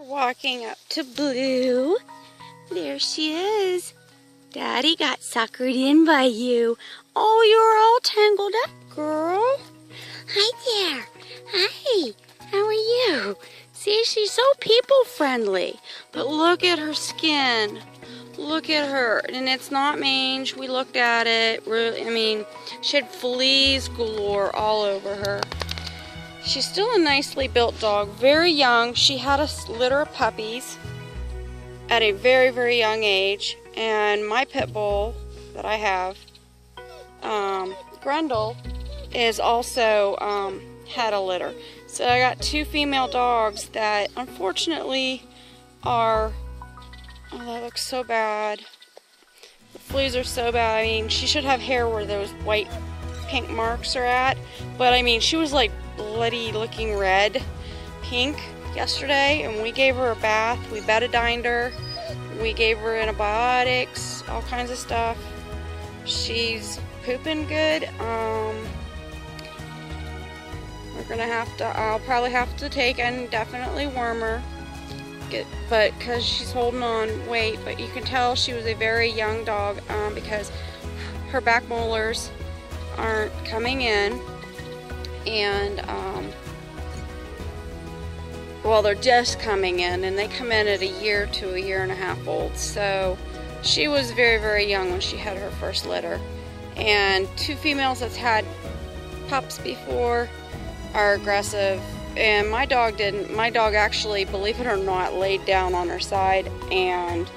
Walking up to Blue. There she is. Daddy got suckered in by you. Oh, you're all tangled up, girl. Hi there. Hi. How are you? See, she's so people friendly. But look at her skin. Look at her. And it's not mange. We looked at it. I mean, she had fleas galore all over her. She's still a nicely built dog. Very young. She had a litter of puppies at a very, very young age. And my pit bull that I have, Grundle, is also had a litter. So I got two female dogs that unfortunately are, oh, that looks so bad. The fleas are so bad. I mean, she should have hair where those white pink marks are at. But I mean, she was like bloody looking red, pink yesterday, and we gave her a bath. We betadined her. We gave her antibiotics, all kinds of stuff. She's pooping good. We're gonna have to, I'll probably have to take and definitely worm her. But because she's holding on weight, but you can tell she was a very young dog because her back molars aren't coming in, and well, they're just coming in, and they come in at a year to a year and a half old. So she was very, very young when she had her first litter. And two females that's had pups before are aggressive, and my dog didn't. My dog actually, believe it or not, laid down on her side, and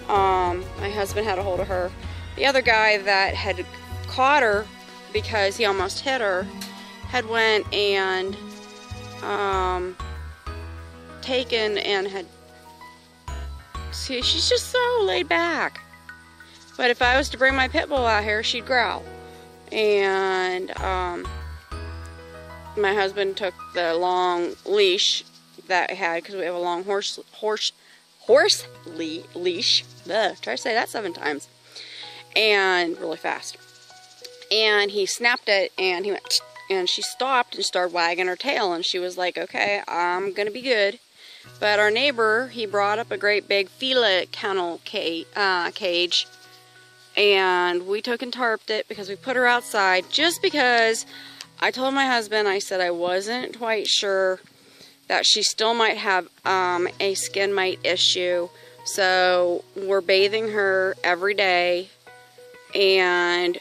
my husband had a hold of her. The other guy that had caught her because he almost hit her had went and taken and had, see, she's just so laid back. But if I was to bring my pit bull out here, she'd growl. And my husband took the long leash that I had, because we have a long horse leash. Ugh, try to say that 7 times. And really fast. And he snapped it, and he went, and she stopped and started wagging her tail, and she was like, okay, I'm gonna be good. But our neighbor, he brought up a great big Fila kennel cage, and we took and tarped it because we put her outside, just because I told my husband, I said I wasn't quite sure that she still might have a skin mite issue. So we're bathing her every day, and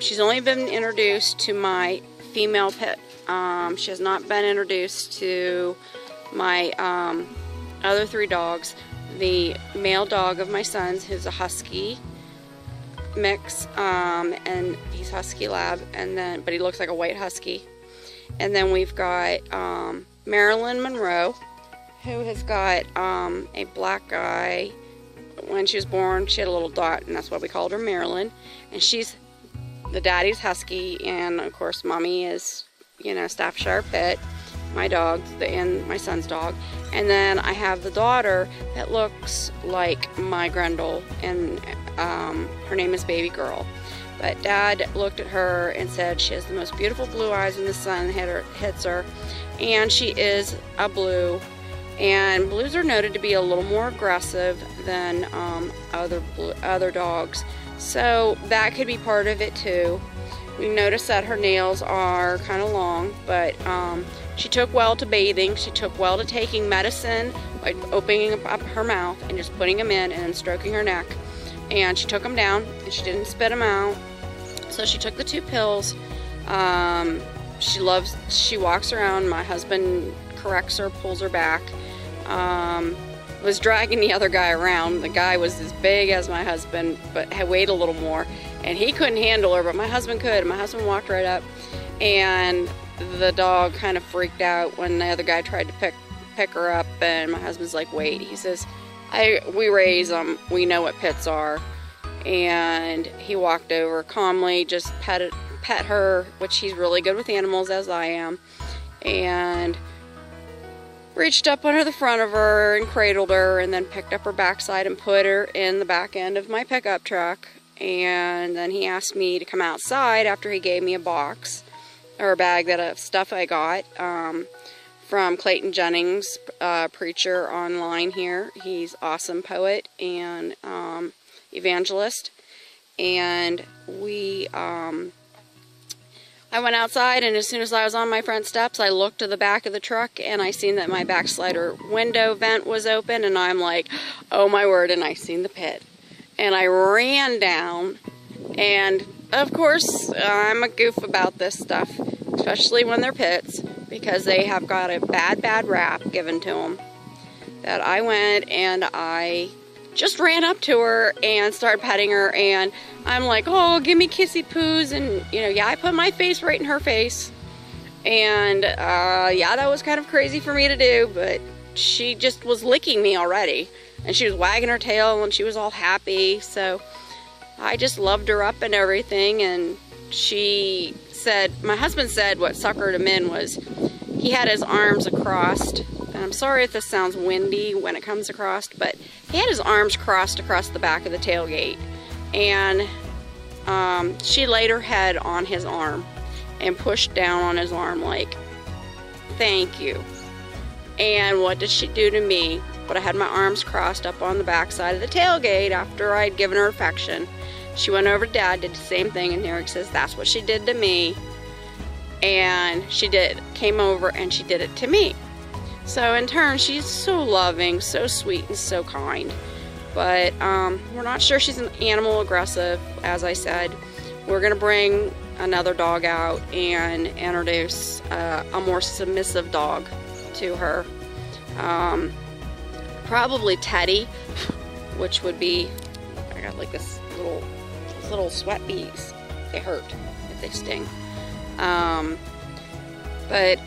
she's only been introduced to my female pit. She has not been introduced to my other 3 dogs. The male dog of my son's, who's a husky mix, and he's husky lab, and then, but he looks like a white husky. And then we've got Marilyn Monroe, who has got a black eye. When she was born, she had a little dot, and that's why we called her Marilyn. And she's, the daddy's husky, and of course mommy is, you know, Staffordshire Pit, my dog, and my son's dog. And then I have the daughter that looks like my Grundle, and her name is Baby Girl. But Dad looked at her and said she has the most beautiful blue eyes when the sun hits her, and she is a blue. And blues are noted to be a little more aggressive than other dogs, so that could be part of it too. We noticed that her nails are kind of long, but she took well to bathing. She took well to taking medicine, like opening up her mouth and just putting them in and then stroking her neck. And she took them down, and she didn't spit them out. So she took the 2 pills. She walks around. My husband corrects her, pulls her back. Was dragging the other guy around. The guy was as big as my husband, but had weighed a little more. And he couldn't handle her, but my husband could. And my husband walked right up, and the dog kind of freaked out when the other guy tried to pick her up. And my husband's like, wait. He says, we raise them. We know what pits are. And he walked over calmly, just pet her, which he's really good with animals, as I am, and reached up under the front of her and cradled her, and then picked up her backside and put her in the back end of my pickup truck. And then he asked me to come outside after he gave me a box, or a bag of stuff I got from Clayton Jennings, preacher online here. He's awesome poet and evangelist. And I went outside, and as soon as I was on my front steps, I looked to the back of the truck, and I seen that my backslider window vent was open, and I'm like, oh my word, and I seen the pit. And I ran down, and of course, I'm a goof about this stuff, especially when they're pits, because they have got a bad rap given to them. That I went and I just ran up to her and started petting her, and I'm like, oh, give me kissy poos, and you know, yeah, I put my face right in her face, and yeah, that was kind of crazy for me to do, but she just was licking me already, and she was wagging her tail, and she was all happy, so I just loved her up and everything. And she said, my husband said what suckered him in was he had his arms across, and I'm sorry if this sounds windy when it comes across, but he had his arms crossed across the back of the tailgate, and she laid her head on his arm and pushed down on his arm like, thank you. And what did she do to me? But I had my arms crossed up on the back side of the tailgate after I'd given her affection. She went over to Dad, did the same thing, and Eric says, that's what she did to me. And she came over and she did it to me. So in turn, she's so loving, so sweet, and so kind. But we're not sure she's an animal aggressive, as I said. We're going to bring another dog out and introduce a more submissive dog to her. Probably Teddy, which would be, I got like this little sweat beads. They hurt if they sting. But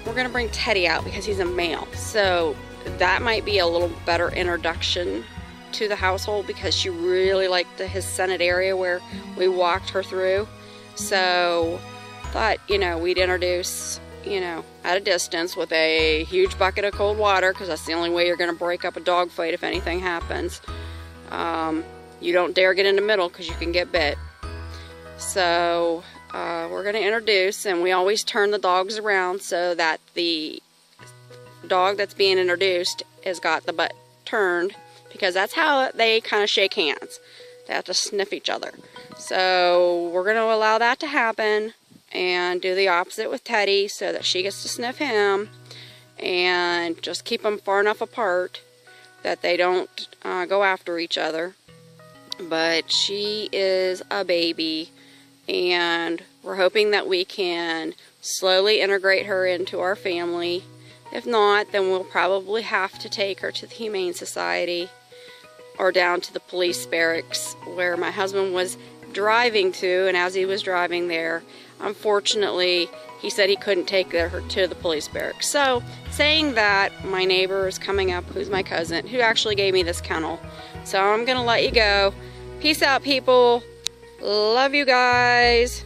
we're going to bring Teddy out because he's a male. So that might be a little better introduction to the household, because she really liked his scented area where we walked her through. So thought, you know, we'd introduce, you know, at a distance with a huge bucket of cold water, because that's the only way you're going to break up a dog fight if anything happens. You don't dare get in the middle because you can get bit. So we're going to introduce, and we always turn the dogs around so that the dog that's being introduced has got the butt turned, because that's how they kind of shake hands. They have to sniff each other. So we're going to allow that to happen and do the opposite with Teddy so that she gets to sniff him, and just keep them far enough apart that they don't go after each other. But she is a baby, and we're hoping that we can slowly integrate her into our family. If not, then we'll probably have to take her to the Humane Society or down to the police barracks where my husband was driving to, and as he was driving there, unfortunately, he said he couldn't take her to the police barracks. So, saying that, my neighbor is coming up, who's my cousin, who actually gave me this kennel. So I'm going to let you go. Peace out, people. Love you guys.